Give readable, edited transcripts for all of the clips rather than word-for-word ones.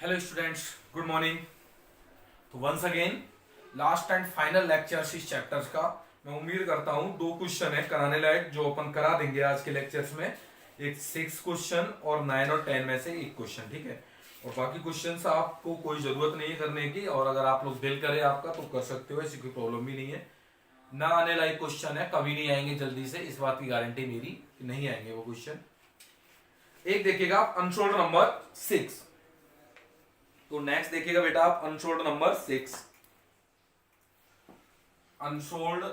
Hello students, good morning. तो once again last and final lectures इस chapters का। मैं उम्मीद करता हूं 2 क्वेश्चन है कराने लायक जो अपन करा देंगे आज के लेक्चर्स में। एक 6 क्वेश्चन और 9 और 10 में से एक क्वेश्चन, ठीक है। और बाकी क्वेश्चंस आपको कोई जरूरत नहीं है करने की, और अगर आप लोग दिल करे आपका तो कर सकते हो, ऐसी कोई प्रॉब्लम भी नहीं है। ना आने लायक क्वेश्चन है, कभी नहीं आएंगे जल्दी से, इस बात की गारंटी मेरी कि नहीं आएंगे वो क्वेश्चन। एक देखिएगा आप अनसोल्ड नंबर 6। तो नेक्स्ट देखिएगा बेटा आप अनसोल्ड नंबर 6। अनसोल्ड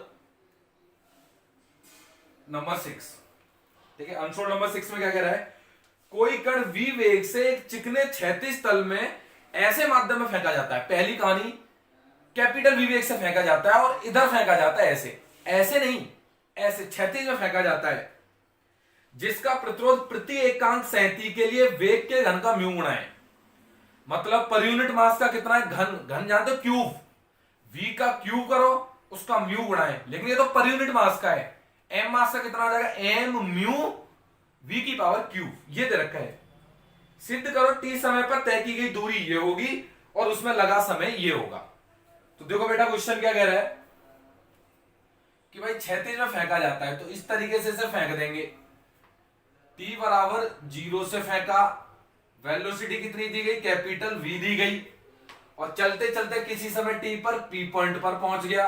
नंबर 6, ठीक है। अनसोल्ड नंबर 6 में क्या कह रहा है? कोई कण v वेग से एक चिकने क्षैतिज तल में ऐसे माध्यम में फेंका जाता है। पहली कहानी, कैपिटल v वेग से फेंका जाता है और इधर फेंका जाता है, ऐसे ऐसे नहीं, ऐसे क्षैतिज में फेंका जाता है, जिसका प्रतिरोध प्रति एकांक सेंटी के लिए वेग के घन का म्यू गुणा है। मतलब पर यूनिट मास का कितना है? घन। घन जानते हो? क्यूब। v का क्यूब करो, उसका म्यू गुणा है, लेकिन ये तो पर यूनिट मास का है। m मास का कितना हो जाएगा? m म्यू v की पावर क्यूब, ये दे रखा है। सिद्ध करो t समय पर तय की गई दूरी ये होगी और उसमें लगा समय ये होगा। तो देखो बेटा क्वेश्चन क्या कह रहा है कि भाई क्षैतिज में फेंका जाता है, तो इस तरीके से इसे फेंक देंगे। t बराबर 0 से फेंका, वेलोसिटी कितनी दी गई? कैपिटल v दी गई, और चलते चलते किसी समय t पर p पॉइंट पर पहुंच गया।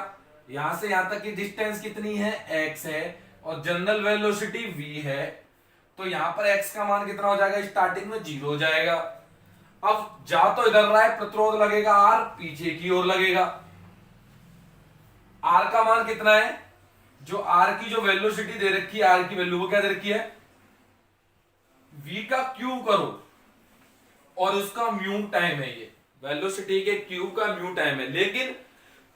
यहां से यहां तक की डिस्टेंस कितनी है? x है, और जनरल वेलोसिटी v है। तो यहां पर x का मान कितना हो जाएगा? स्टार्टिंग में 0 हो जाएगा। अब जा तो इधर रहा है, प्रतिरोध लगेगा r, पीछे की ओर लगेगा। r का मान कितना है? जो r की जो वेलोसिटी दे रखी है, r की वैल्यू वो क्या दे रखी है? v का क्यूब करो और उसका म्यू टाइम है, ये वेलोसिटी के क्यूब का म्यू टाइम है, लेकिन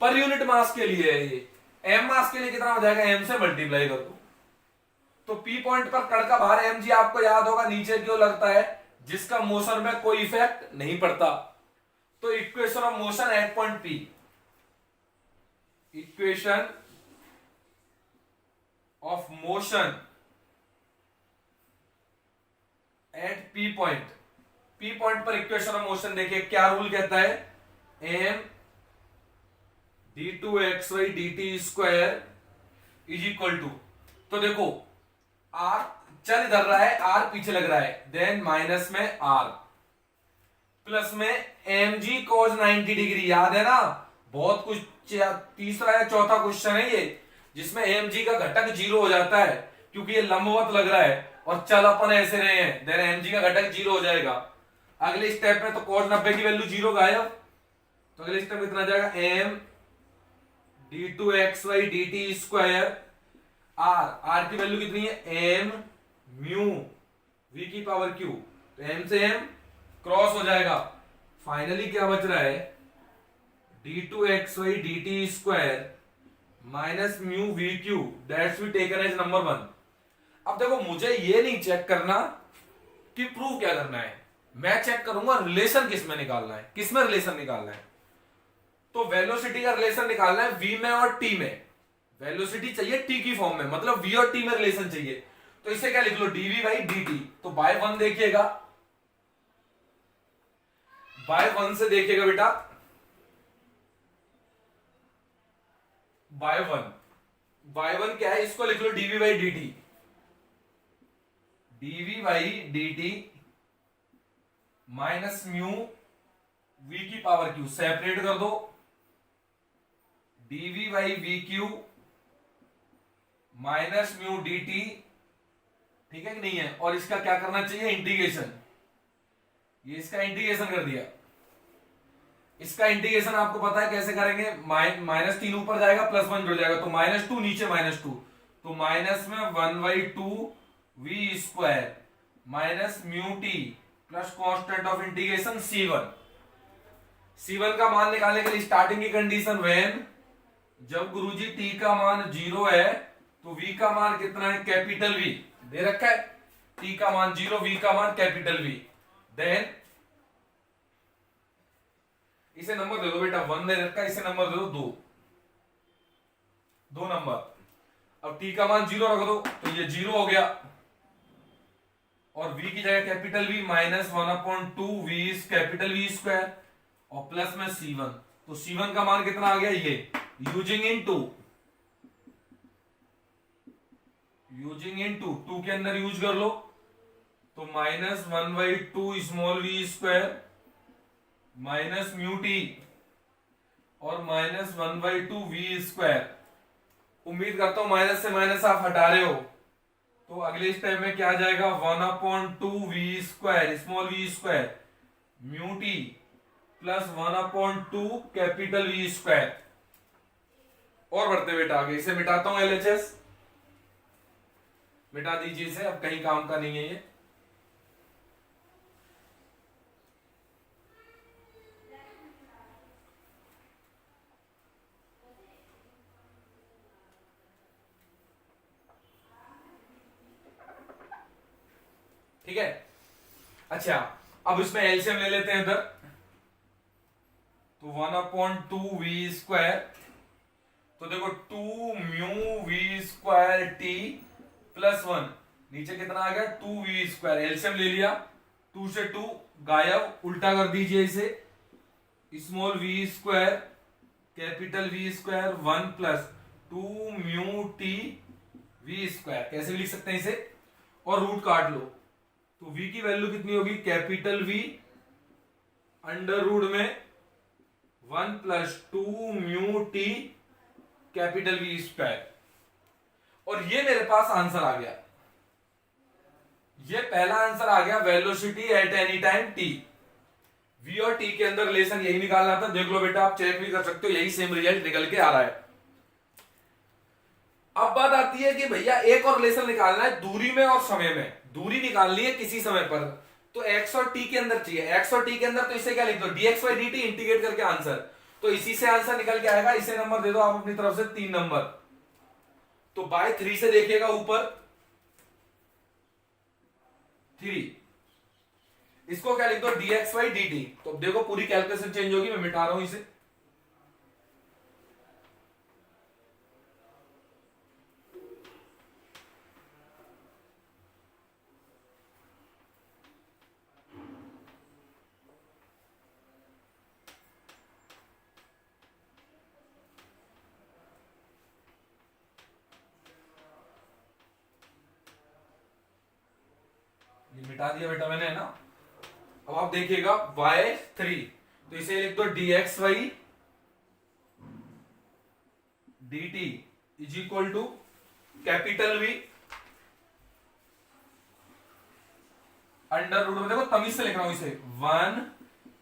पर यूनिट मास के लिए है ये। m मास के लिए कितना हो जाएगा? m से मल्टीप्लाई कर दो। तो p पॉइंट पर कण का भार mg आपको याद होगा नीचे क्यों लगता है? जिसका मोशन में कोई इफेक्ट नहीं पड़ता। तो equation of motion at point p, equation of motion at p point, p point पर इक्वेशन ऑफ मोशन देखिए क्या रूल कहता है? m d2xy dt square is equal to, तो देखो r चल इधर रहा है, r पीछे लग रहा है, देन माइनस में r प्लस में mg cos 90 डिग्री, याद है ना? बहुत कुछ तीसरा या चौथा क्वेश्चन है ये जिसमें mg का घटक 0 हो जाता है, क्योंकि ये लंबवत लग रहा है और चल अपन ऐसे रहे हैं, देन mg का घटक 0 हो जाएगा। अगले स्टेप में तो cos 90 की वैल्यू 0 गायब, तो अगले स्टेप कितना जाएगा? m d2xy dt square r की वैल्यू कितनी है? m म्यू v की पावर q, तो m से m क्रॉस हो जाएगा। फाइनली क्या बच रहा है? d2xy dt square minus mu v q, that's we taken as number 1। अब देखो मुझे ये नहीं चेक करना कि प्रूव क्या करना है, मैं चेक करूंगा रिलेशन किस में निकालना है, किस में रिलेशन निकालना है। तो वेलोसिटी का रिलेशन निकालना है v में और t में। वेलोसिटी चाहिए t की फॉर्म में, मतलब v और t में रिलेशन चाहिए। तो इसे क्या लिख लो? dv by dt। तो बाय 1 देखिएगा, बाय 1 से देखिएगा बेटा, बाय 1 क्या है? इसको लिख लो dv by dt, dv by dt minus mu v की पावर q, सेपरेट कर दो, dv by we Q minus mu dt, ठीक है कि नहीं है? और इसका क्या करना चाहिए? इंटीग्रेशन। ये इसका इंटीग्रेशन कर दिया। इसका इंटीग्रेशन आपको पता है कैसे करेंगे? -3 ऊपर जाएगा, +1 जुड़ जाएगा, तो -2 नीचे -2, तो माइनस में 1/2 v square minus mu T plus constant of integration c1। c1 का मान निकालने के लिए स्टार्टिंग की कंडीशन व्हेन, जब गुरुजी t का मान 0 है तो v का मान कितना है? कैपिटल V दे रखा है, t का मान 0, v का मान कैपिटल V। देन इसे नंबर दे दो बेटा, 1 दे रखा है, इसे नंबर दे दो 2 नंबर। अब t का मान 0 रख दो, तो ये 0 हो गया, और v की जगह capital V minus 1/2 v capital V square और प्लस में C1। तो C1 का मान कितना आ गया, ये यूजिंग इन टू के अंदर यूज कर लो, तो minus 1/2 small v square minus mu T और माइनस 1/2 v स्क्वायर। उम्मीद करता हूं माइनस से माइनस आप हटा रहे हो, तो अगले स्टेप में क्या आ जाएगा, 1/2 v square small v square mu T plus 1/2 capital V square. और बढ़ते बेटा आगे, इसे मिटाता हूं, LHS मिटा दीजिए इसे, अब कहीं काम का नहीं है ये। ठीक है, अच्छा अब इसमें एलसीएम ले लेते हैं इधर, तो 1/2 v स्क्वायर, तो देखो 2 mu v square T plus 1, नीचे कितना आ गया 2 v स्क्वायर, एलसीएम ले लिया, 2 से 2 गायब, उल्टा कर दीजिए इसे, small v square capital V square 1 plus 2 mu T v square, कैसे भी लिख सकते हैं इसे, और रूट काट लो, तो v की वैल्यू कितनी होगी, कैपिटल V अंडर रूट में 1 plus 2 mu T capital V square. और ये मेरे पास आंसर आ गया, ये पहला आंसर आ गया, velocity at any time t। v और t के अंदर रिलेशन यही निकालना था, देख लो बेटा, आप चेक भी कर सकते हो, यही सेम रिजल्ट निकल के आ रहा है। अब बात आती है कि भैया एक और रिलेशन निकालना है दूरी में और समय में, दूरी निकालनी है किसी समय पर, तो x और t के अंदर चाहिए, x और t के अंदर, तो इसे क्या लिख दो, dx by dt इंटीग्रेट करके आंसर, तो इसी से आंसर निकल के आएगा। इसे नंबर दे दो आप अपनी तरफ से 3 नंबर, तो बाय 3 से देखिएगा ऊपर 3, इसको क्या लिख दो, dx by dt। तो देखो पूरी कैलकुलेशन चेंज होगी, मैं मिटा रहा हूं इसे, मिटा दिया बेटा मैंने, है ना। अब आप देखिएगा y3, तो इसे लिख दो dx by dt is equal to capital V under root में, देखो तमीज से लिख रहा हूं इसे, 1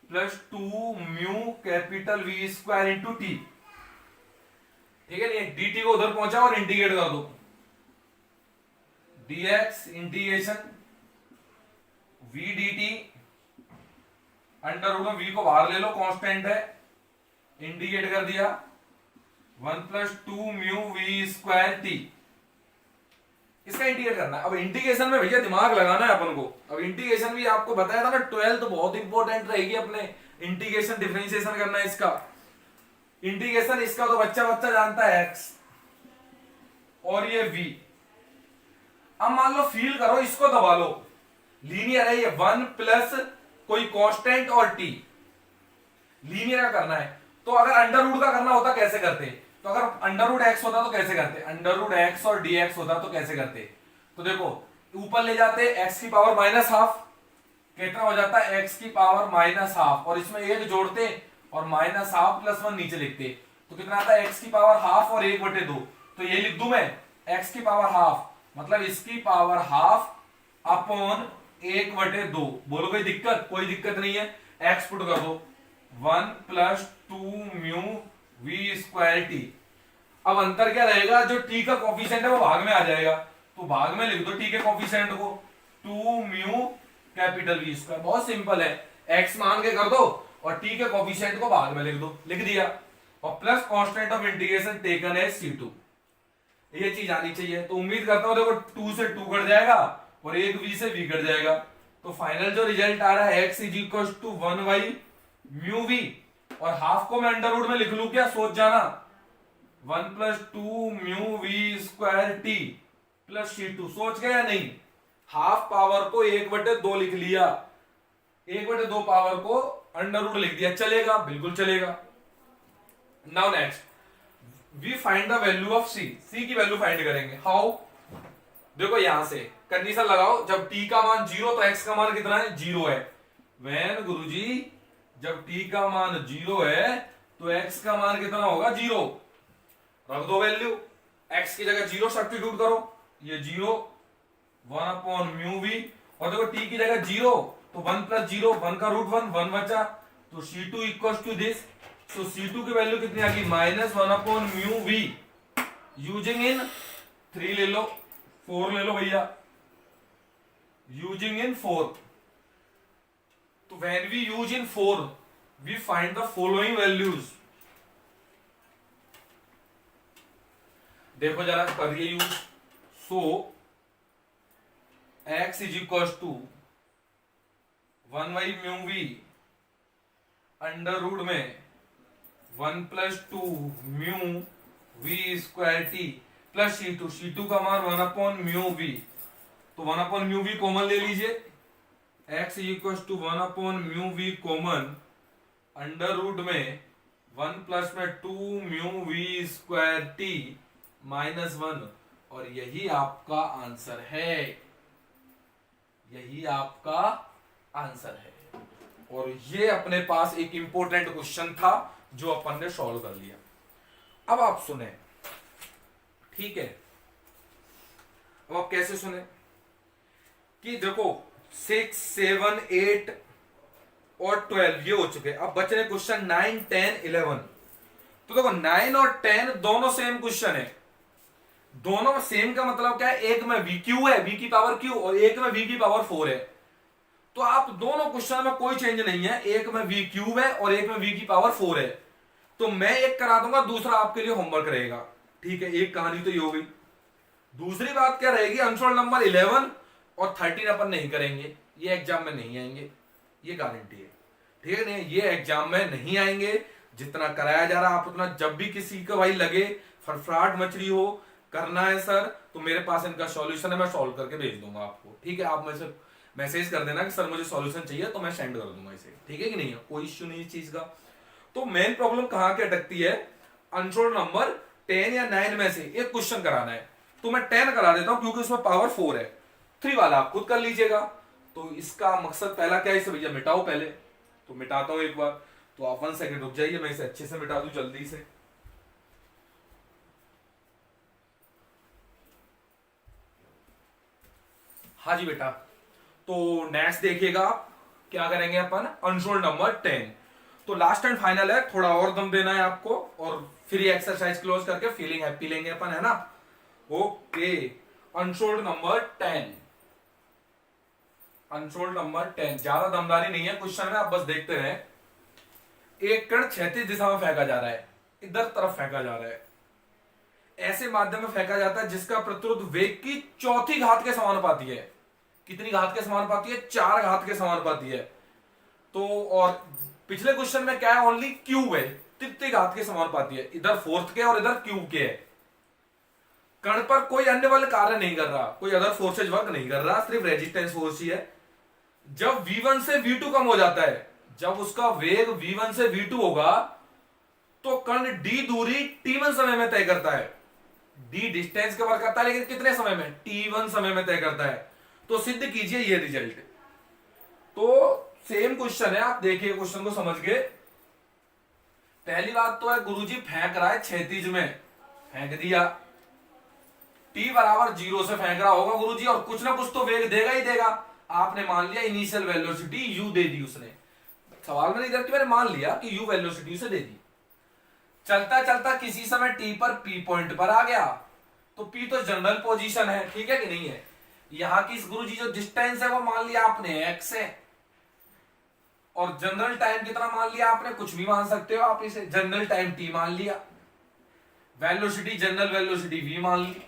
plus 2 mu capital V square into t, ठीक है, नहीं dt को उधर पहुंचा और इंटीग्रेट कर दो, dx integration v dt under root में v को बाहर ले लो, कांस्टेंट है, इंटीग्रेट कर दिया, 1 plus 2 mu v square T, इसका इंटीग्रेट करना है। अब इंटीग्रेशन में भैया दिमाग लगाना है अपन को, अब इंटीग्रेशन भी आपको बताया था ना, 12th तो बहुत इंपॉर्टेंट रहेगी अपने, इंटीग्रेशन डिफरेंशिएशन करना है इसका, इंटीग्रेशन इसका तो बच्चा बच्चा जानता है x और ये v। अब मान लो फील करो, इसको दबा लो, लीनियर है ये, 1 प्लस कोई कांस्टेंट और t, लीनियर का करना है, तो अगर अंडर रूट का करना होता कैसे करते, तो अगर अंडर रूट x होता तो कैसे करते, अंडर रूट x और dx होता तो कैसे करते, तो देखो ऊपर ले जाते x की पावर माइनस हाफ, कितना हो जाता है x की पावर माइनस हाफ, और इसमें एक जोड़ते और माइनस हाफ प्लस 1 नीचे लिखते, तो कितना आता है x की पावर हाफ और 1/2, तो ये लिख दूं मैं x की पावर हाफ, मतलब इसकी पावर हाफ अपॉन 1/2। बोलो कोई दिक्कत, कोई दिक्कत नहीं है, x पुट कर दो, 1 plus 2 mu v square T. अब अंतर क्या रहेगा, जो t का कोफिशिएंट है वो भाग में आ जाएगा, तो भाग में लिख दो t के कोफिशिएंट को, 2 म्यू कैपिटल V स्क्वायर, बहुत सिंपल है, x मान के कर दो और t के कोफिशिएंट को भाग में लिख दो, लिख दिया, और plus constant of integration taken है C2, ये चीज आनी चाहिए। तो उम्मीद करता हूं देखो 2 से 2 कट जाएगा और एक v से v कट जाएगा, तो फाइनल जो रिजल्ट आ रहा है x is equal to 1 by mu v, और हाफ को मैं अंडर रूट में लिख लूं क्या, सोच जाना, 1 plus 2 mu v square T plus C2, सोच गया या नहीं, हाफ पावर को 1/2 लिख लिया, 1/2 पावर को अंडर रूट लिख दिया, चलेगा? बिल्कुल चलेगा। Now next we find the value of C, C की वैल्यू फाइंड करेंगे। हाउ? देखो यहां से कंडीशन लगाओ, जब टी का मान 0 तो एक्स का मान कितना है? 0 है। वैन गुरुजी जब टी का मान 0 है तो एक्स का मान कितना होगा? 0। रख दो वैल्यू, एक्स की जगह 0 सब्स्टिट्यूट करो, ये 0 1/μv, और देखो टी की जगह 0 तो 1 + 0 1 का रूट 1 बचा, तो C2 equals to this. So C2 की वैल्यू कितनी आ गई? -1/μv। यूजिंग इन 3 ले लो, 4 ले लो भैया, यूजिंग इन 4। तो when we use in 4 we find the following values. देखो जरा करिए use. So x is equal to 1/μv under root में 1 + 2μv² t plus C2, C2 का मान 1/μv, तो 1/μv कॉमन ले लीजिए, x is equal to 1/μv common under root में 1 प्लस में 2μv² t -1, और यही आपका आंसर है, यही आपका आंसर है। और ये अपने पास एक इंपॉर्टेंट क्वेश्चन था जो अपन ने सॉल्व कर लिया। अब आप सुने, ठीक है? अब आप कैसे सुने कि देखो 6, 7, 8 और 12 ये हो चुके, अब बच रहे क्वेश्चन 9, 10, 11। तो देखो 9 और 10 दोनों सेम क्वेश्चन है। दोनों में सेम का मतलब क्या है? एक में वी क्यू है, वी की पावर क्यू, और एक में वी की पावर 4 है। तो आप दोनों क्वेश्चन में कोई चेंज नहीं है, एक में वी क्यूब है और एक में वी की पावर 4 है। तो मैं एक करा दूंगा, दूसरा आपके लिए होमवर्क रहेगा, ठीक है? एक कहानी तो ये हो गई। दूसरी बात क्या रहेगी? अनसॉल्व नंबर 11 और 13 अपन नहीं करेंगे, ये एग्जाम में नहीं आएंगे, ये गारंटी है, ठीक है? नहीं, ये एग्जाम में नहीं आएंगे। जितना कराया जा रहा आप उतना, जब भी किसी को भाई लगे फड़फड़ाहट मछली हो करना है सर, तो मेरे पास इनका सॉल्यूशन है, मैं सॉल्व करके भेज दूंगा आपको, ठीक है? आप मुझे मैसेज कर देना कि सर मुझे सॉल्यूशन चाहिए, तो मैं सेंड कर दूंगा इसे, ठीक है कि नहीं है? कोई इश्यू नहीं इस चीज का। तो मेन प्रॉब्लम कहां की अटकती है? अनसॉल्व नंबर 10 या 9 में से एक क्वेश्चन कराना है, तो मैं 10 करा देता हूं क्योंकि उसमें पावर 4 है। 3 वाला आप खुद कर लीजिएगा। तो इसका मकसद पहला क्या है? इसे भैया मिटाओ पहले, तो मिटाता हूं एक बार। तो आप 1 सेकंड रुक जाइए, मैं इसे अच्छे से मिटा दूं जल्दी से। हाँ जी बेटा, तो नेक्स्ट देखिएगा आप क्या करेंगे अपन, अनसॉल्व नंबर 10। तो लास्ट एंड फाइनल है, थोड़ा और दम देना है आपको, और फिर ये एक्सरसाइज क्लोज करके फीलिंग हैप्पी लेंगे अपन, है ना? Okay, unsolved number 10, unsolved number 10। ज्यादा दमदारी नहीं है क्वेश्चन में, आप बस देखते रहे। एक कण क्षैतिज दिशा में फेंका जा रहा है, इधर तरफ फेंका जा रहा है, ऐसे माध्यम में फेंका जाता है जिसका प्रतिरोध वेग की 4थी घात के समानुपाती है। कितनी घात के समानुपाती है? 4 घात के समानुपाती है। तो और पिछले क्वेश्चन में क्या है? ओनली क्यूब है, 3 घात के समानुपाती है, इधर 4th के और इधर क्यूब के है। कण पर कोई अन्य बल कार्य नहीं कर रहा, कोई अदर फोर्सेज वर्क नहीं कर रहा, सिर्फ रेजिस्टेंस फोर्स ही है। जब V1 से V2 कम हो जाता है, जब उसका वेग V1 से V2 होगा, तो कण D दूरी T1 समय में तय करता है। D डिस्टेंस कवर करता है, लेकिन कितने समय में? T1 समय में तय करता है। तो सिद्ध कीजिए ये रिजल्ट। तो सेम क्वेश्चन है, आप देखिए क्वेश्चन को समझ के। पहली बात तो है गुरुजी फेंक रहा है क्षैतिज में, फेंक दिया, T बराबर 0 से फेंक रहा होगा गुरुजी, और कुछ ना कुछ तो वेग देगा ही देगा। आपने मान लिया इनिशियल वेलोसिटी u दे दी उसने, सवाल में नहीं दिया कि मैंने मान लिया कि u वेलोसिटी उसे दे दी। चलता चलता किसी समय t पर p पॉइंट पर आ गया, तो p तो जनरल पोजीशन है, ठीक है कि नहीं है? यहां की गुरुजी जो डिस्टेंस है वो मान लिया आपने x है, और जनरल टाइम कितना मान लिया आपने? कुछ भी मान सकते हो आप इसे, जनरल टाइम t मान लिया, वेलोसिटी जनरल वेलोसिटी v मान ली,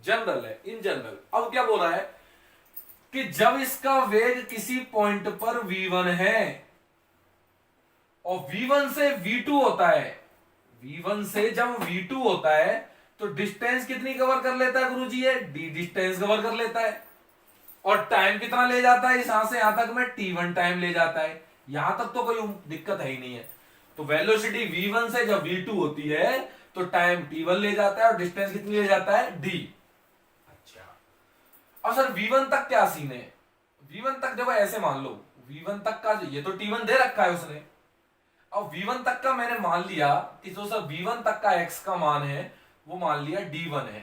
जनरल है, इन जनरल। अब क्या बोल रहा है कि जब इसका वेग किसी पॉइंट पर v1 है और v1 से v2 होता है, v1 से जब v2 होता है तो डिस्टेंस कितनी कवर कर लेता है गुरुजी? ये d डिस्टेंस कवर कर लेता है। और टाइम कितना ले जाता है, यहां से यहां तक में t1 टाइम ले जाता है, यहां तक तो कोई दिक्कत है ही नहीं है। तो वेलोसिटी v1 से जब v2 होती है तो टाइम t1 ले जाता है और डिस्टेंस कितनी ले जाता है, d। अच्छा, अब सर v1 तक क्या सीन है, v1 तक देखो ऐसे मान लो, v1 तक का ये तो t1 दे रखा है उसने, अब v1 तक का मैंने मान लिया कि जो सर v1 तक का x का मान है वो मान लिया d1 है।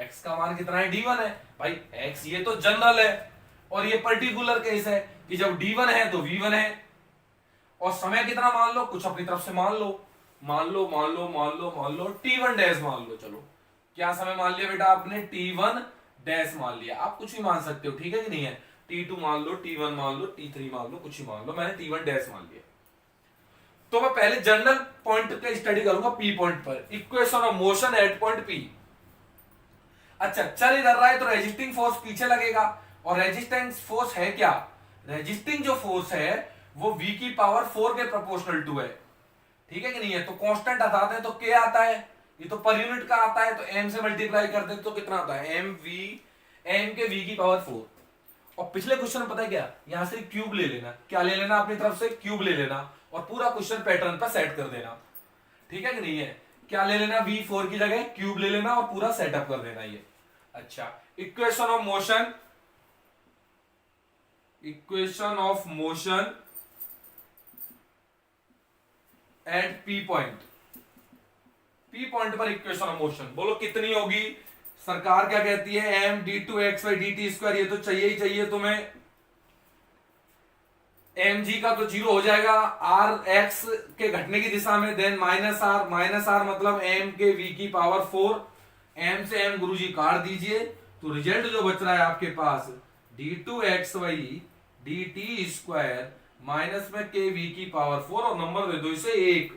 x का मान कितना है, d1 है भाई। x ये तो जनरल है और ये पर्टिकुलर केस है कि जब d1 है तो v1 है। और समय कितना मान लो, कुछ अपनी तरफ से मान लो, मान लो t1 डैश मान लो। चलो क्या समय मान लिया बेटा आपने, t1 डैश मान लिया। आप कुछ भी मान सकते हो, ठीक है कि नहीं है, t2 मान लो, t1 मान लो, t3 मान लो, कुछ ही मान लो, मैंने t1 डैश मान लिया। तो मैं पहले जनरल पॉइंट पे स्टडी करूंगा, पी पॉइंट पर, equation of motion at point p. अच्छा चल इधर रहा है तो रेजिस्टिंग फोर्स पीछे लगेगा, और रेजिस्टेंस फोर्स है क्या, रेजिस्टिंग जो फोर्स है वो v की पावर 4 के प्रोपोर्शनल टू है, ठीक है कि नहीं है। तो कांस्टेंट हटाते हैं तो k आता है, ये तो पर यूनिट का आता है, तो m से मल्टीप्लाई करते हैं तो कितना आता है, m के v की पावर 4। और पिछले क्वेश्चन में पता है क्या, यहां से क्यूब ले लेना, क्या ले लेना अपनी तरफ से, क्यूब ले लेना, और पूरा क्वेश्चन पैटर्न पर सेट कर देना, ठीक है कि नहीं है। क्या ले लेना, v4 की जगह क्यूब ले लेना और पूरा सेटअप कर देना ये। अच्छा, equation of motion, equation of motion at p point, p point पर इक्वेशन ऑफ मोशन बोलो कितनी होगी। सरकार क्या कहती है, m d2x/dt², ये तो चाहिए ही चाहिए तुम्हें। mg का तो जीरो हो जाएगा r x के घटने की दिशा में, देन माइनस आर मतलब m के v की पावर 4, m से m गुरुजी काट दीजिए, तो रिजल्ट जो बच रहा है आपके पास d2x/dt² माइनस में के v की पावर 4, और नंबर दे दो इसे 1।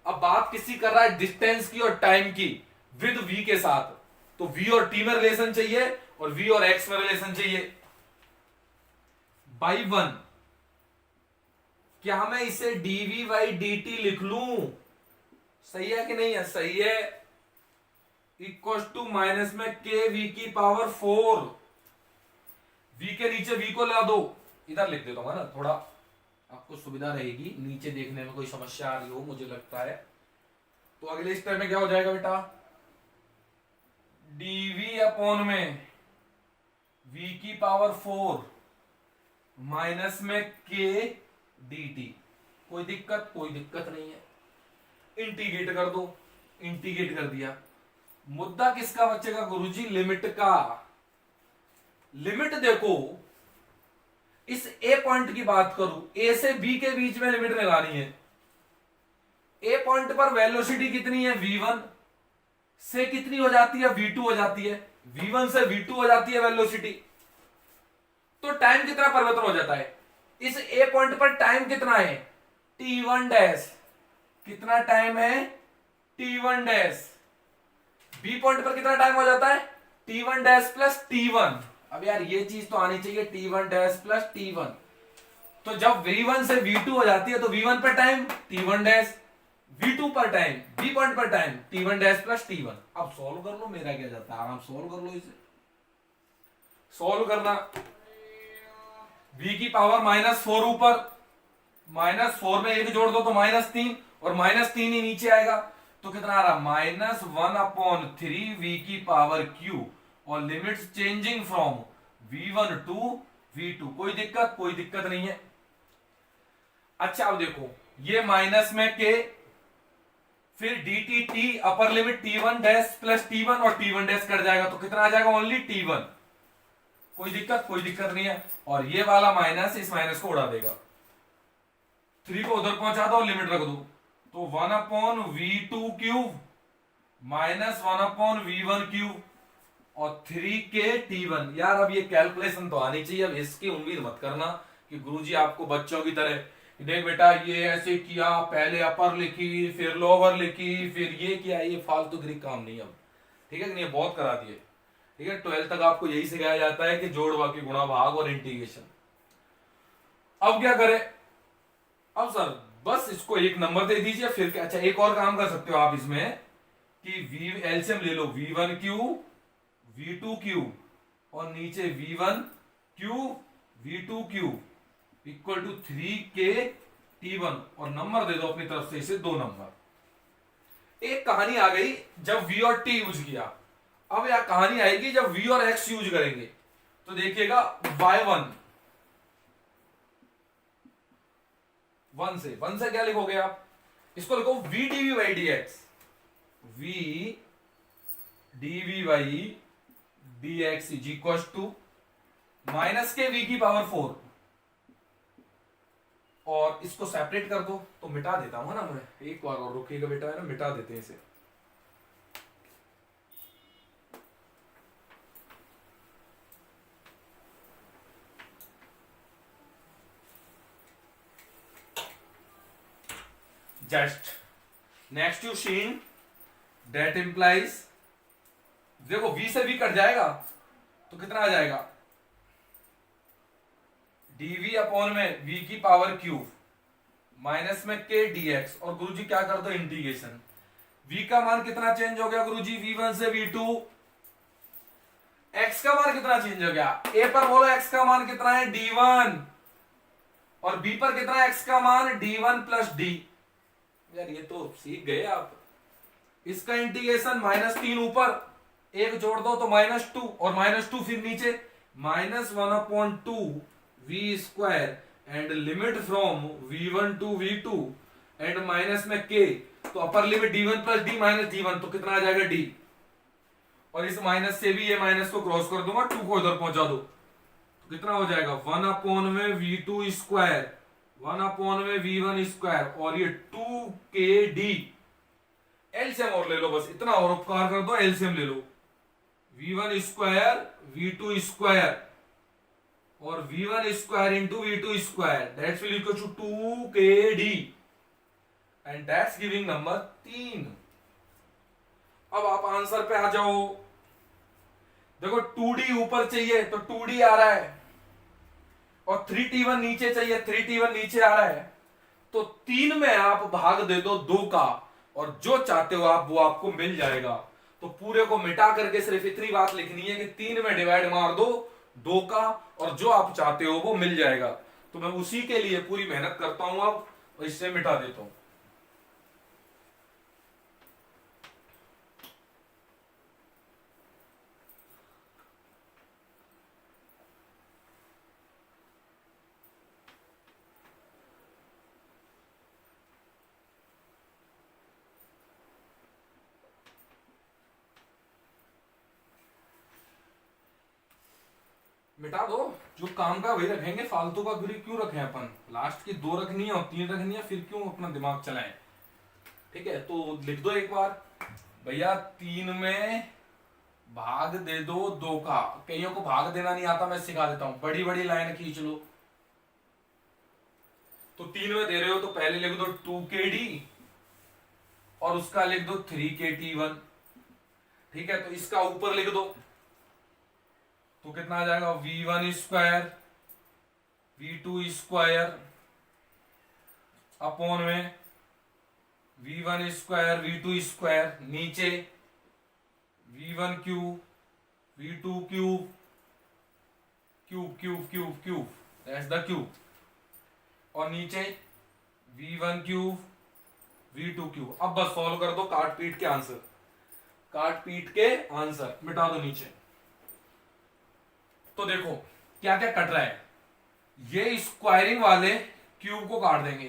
अब बात किसी कर रहा है डिस्टेंस की और टाइम की विद v के साथ, तो v और t में रिलेशन चाहिए और v और x में रिलेशन चाहिए। बाई 1, क्या मैं इसे dv/dt लिख लूं, सही है कि नहीं है, सही है, इक्वल टू माइनस में के v की पावर 4, v के नीचे v को ला दो, इधर लिख देता हूं ना, थोड़ा आपको सुविधा रहेगी, नीचे देखने में कोई समस्या आ रही हो मुझे लगता है। तो अगले स्टेप में क्या हो जाएगा बेटा, dv अपॉन में v की पावर 4 माइनस में k dt। कोई दिक्कत, कोई दिक्कत नहीं है, इंटीग्रेट कर दो, इंटीग्रेट कर दिया। मुद्दा किसका बचेगा गुरुजी, लिमिट का। लिमिट देखो, इस ए पॉइंट की बात करूं, ए से बी के बीच में लिमिट लगानी है। ए पॉइंट पर वेलोसिटी कितनी है, v1 से कितनी हो जाती है, v2 हो जाती है, v1 से v2 हो जाती है वेलोसिटी, तो टाइम कितना परिवर्तन हो जाता है। इस ए पॉइंट पर टाइम कितना है, t1 डैश, कितना टाइम है, t1 डैश। बी पॉइंट पर कितना टाइम हो जाता है, t1 डैश प्लस t1। अब यार ये चीज तो आनी चाहिए, t1 डैश प्लस t1। तो जब v1 से v2 हो जाती है तो v1 पर टाइम t1 डैश, v2 पर टाइम, b पॉइंट पर time t1 dash plus t1। अब सॉल्व कर लो, मेरा क्या जाता है, आराम सॉल्व कर लो, इसे सॉल्व करना। v की पावर -4 ऊपर, -4 में एक जोड़ दो तो -3, और -3 ही नीचे आएगा, तो कितना आ रहा, -1/3 v की पावर q, और limits changing from v1 to v2। कोई दिक्कत, कोई दिक्कत नहीं है। अच्छा अब देखो, ये माइनस में k, फिर dt upper limit t1 dash plus t1, और t1 डैश कट जाएगा तो कितना आ जाएगा, ओनली t1। कोई दिक्कत, कोई दिक्कत नहीं है। और ये वाला माइनस इस माइनस को उड़ा देगा, 3 को उधर पहुंचा दो और लिमिट रख दो, तो 1/v2 cube minus 1/v1 cube, और 3k t1। यार अब ये कैलकुलेशन तो आनी चाहिए, अब इसकी उम्मीद मत करना कि गुरुजी आपको बच्चों की तरह, देख बेटा ये ऐसे किया, पहले अपर लिखी फिर लोअर लिखी फिर ये किया, ये फालतू गिरी काम नहीं अब, ठीक है कि नहीं, बहुत करा दिए, ठीक है। 12th तक आपको यही सिखाया जाता है कि जोड़ बाकी गुणा भाग और इंटीग्रेशन। अब क्या करें, अब सर बस इसको एक नंबर दे दीजिए, फिर क्या। अच्छा एक और काम कर सकते हो आप इसमें कि एलसीएम ले लो, v1 क्यूब v2 क्यूब और नीचे V1 cube V2 cube equal to 3k T1 और नंबर दे दो अपनी तरफ से इसे 2 नंबर। एक कहानी आ गई जब V और T यूज किया। अब यह कहानी आएगी जब V और X यूज करेंगे। तो देखिएगा y1 1 से क्या लिखोगे आप? इसको लिखो V dV by dx, V dV by dx is equal to minus k V की पावर 4। और इसको सेपरेट कर दो तो मिटा देता हूं ना मैं, एक बार और रुकिएगा बेटा, है ना, मिटा देते हैं इसे। Just next you seen that implies, देखो V से V कट जाएगा तो कितना आ जाएगा? dV अपॉन में V की पावर क्यूब माइनस में k dx। और गुरुजी क्या कर दो इंटीग्रेशन। V का मान कितना चेंज हो गया गुरुजी? V1 से V2। x का मान कितना चेंज हो गया? a पर बोलो x का मान कितना है? d1। और b पर कितना है x का मान? d1 plus d। यार ये तो सीख गए आप। इसका इंटीग्रेशन -3 ऊपर, एक जोड़ दो तो -2 और -2 फिर नीचे -1/2 v square and limit from v1 to v2 and minus में k। तो upper limit d1 plus d minus d1 तो कितना आ जाएगा? d। और इस माइनस से भी ये माइनस को क्रॉस कर दूंगा, 2 को इधर पहुंचा दो तो कितना हो जाएगा? 1 में v2 स्क्वायर 1 में v1 स्क्वायर और ये 2kd। एलसीएम और ले लो, बस इतना और उपकार कर दो, एलसीएम ले लो। v1 स्क्वायर v2 स्क्वायर और v1 square into v2 square that's will equal to 2kd and that's giving number 3। अब आप आंसर पे आ जाओ। देखो 2d ऊपर चाहिए तो 2d आ रहा है और 3t1 नीचे चाहिए, 3t1 नीचे आ रहा है। तो 3 में आप भाग दे दो 2 का और जो चाहते हो आप वो आपको मिल जाएगा। तो पूरे को मिटा करके सिर्फ इतनी बात लिखनी है कि 3 में डिवाइड मार दो 2 का और जो आप चाहते हो वो मिल जाएगा। तो मैं उसी के लिए पूरी मेहनत करता हूं अब और इससे मिटा देता हूं। मिटा दो, जो काम का वही रखेंगे, फालतू का क्यों रखें अपन? लास्ट की 2 रखनी है और 3 रखनी है, फिर क्यों अपना दिमाग चलाएं? ठीक है, तो लिख दो एक बार भैया 3 में भाग दे दो 2 का। कईयों को भाग देना नहीं आता, मैं सिखा देता हूं, बड़ी बड़ी लाइन खींच लो। तो 3 में दे रहे हो तो पहले लिख दो 2kd और उसका लिख दो 3kt1। ठीक है, तो इसका ऊपर लिख दो तो कितना आ जाएगा? v1 square v2 square upon में v1 स्क्वायर v2 स्क्वायर, नीचे v1 cube v2 cube cube cube cube cube that's the cube और नीचे v1 क्यूब v2 क्यूब। अब बस सॉल्व कर दो, काट पीट के आंसर, काट पीट के आंसर मिटा दो नीचे। तो देखो क्या क्या कट रहा है, ये स्क्वायरिंग वाले क्यूब को काट देंगे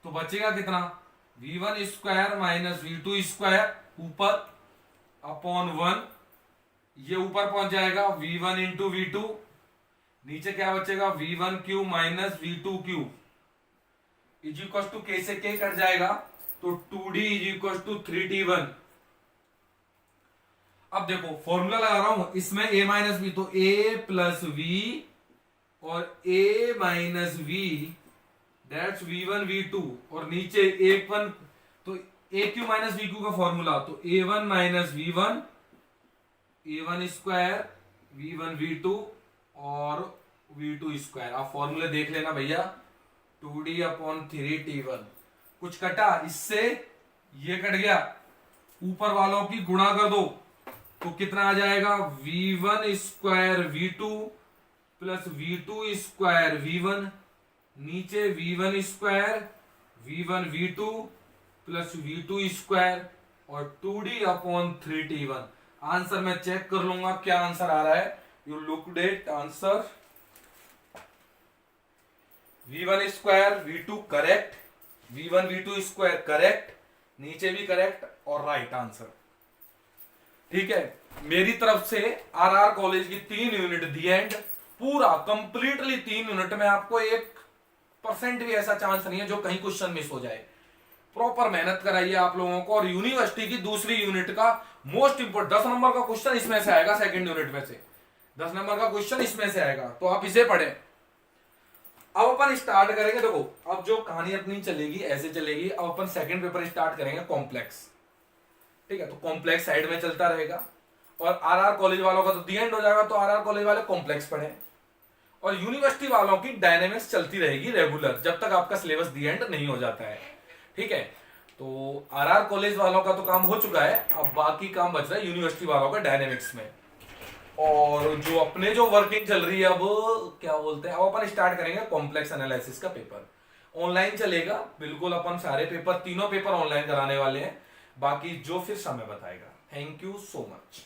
तो बचेगा कितना? v1 square minus v2 square ऊपर अपॉन 1, ये ऊपर पहुंच जाएगा v1 इंटू v2, नीचे क्या बचेगा? v1 cube minus v2 cube is equal to k से k कट जाएगा तो 2d is equal to 3t1। अब देखो फॉर्मूला लगा रहा हूं इसमें a माइनस बी, तो a प्लस वी और a minus v that's v1 v2 और नीचे a1 तो a cube minus v cube का फॉर्मूला, तो a1 minus v1 a1 square v1 v2 और v2 स्क्वायर। आप फॉर्मूले देख लेना भैया, 2d अपॉन 3t1। कुछ कटा इससे, ये कट गया, ऊपर वालों की गुणा कर दो तो कितना आ जाएगा, v1 square v2 plus v2 square v1, नीचे v1 square v1 v2 plus v2 square और 2d/3t1। आंसर मैं चेक कर लूंगा क्या आंसर आ रहा है। You look at answer, v1 square v2 correct, v1 v2 square correct, नीचे भी करेक्ट और राइट आंसर। ठीक है, मेरी तरफ से आरआर कॉलेज की 3 यूनिट दी एंड पूरा कंप्लीटली 3 यूनिट में आपको 1% भी ऐसा चांस नहीं है जो कहीं क्वेश्चन मिस हो जाए। प्रॉपर मेहनत कराइए आप लोगों को। और यूनिवर्सिटी की दूसरी यूनिट का मोस्ट इंपोर्टेंट 10 नंबर का क्वेश्चन इसमें से आएगा, सेकंड यूनिट में से 10 नंबर का क्वेश्चन इसमें से आएगा, तो आप इसे पढ़ें। अब अपन स्टार्ट करेंगे, देखो अब जो कहानी अपनी चलेगी ऐसे चलेगी। अब अपन सेकंड पेपर स्टार्ट करेंगे कॉम्प्लेक्स। ठीक है, तो कॉम्प्लेक्स साइड में चलता रहेगा और आरआर कॉलेज वालों का तो दी एंड हो जाएगा, तो आरआर कॉलेज वाले कॉम्प्लेक्स पढ़े और यूनिवर्सिटी वालों की डायनेमिक्स चलती रहेगी रेगुलर जब तक आपका सिलेबस दी एंड नहीं हो जाता है। ठीक है, तो आरआर कॉलेज वालों का तो काम हो चुका है, अब बाकी काम बच रहा है यूनिवर्सिटी वालों का डायनेमिक्स में। और जो अपने जो वर्किंग चल रही है अब क्या बोलते हैं, अब अपन स्टार्ट करेंगे कॉम्प्लेक्स एनालिसिस का पेपर। ऑनलाइन चलेगा बिल्कुल, अपन सारे पेपर तीनों पेपर ऑनलाइन कराने वाले हैं, बाकी जो फिर समय बताएगा। Thank you so much.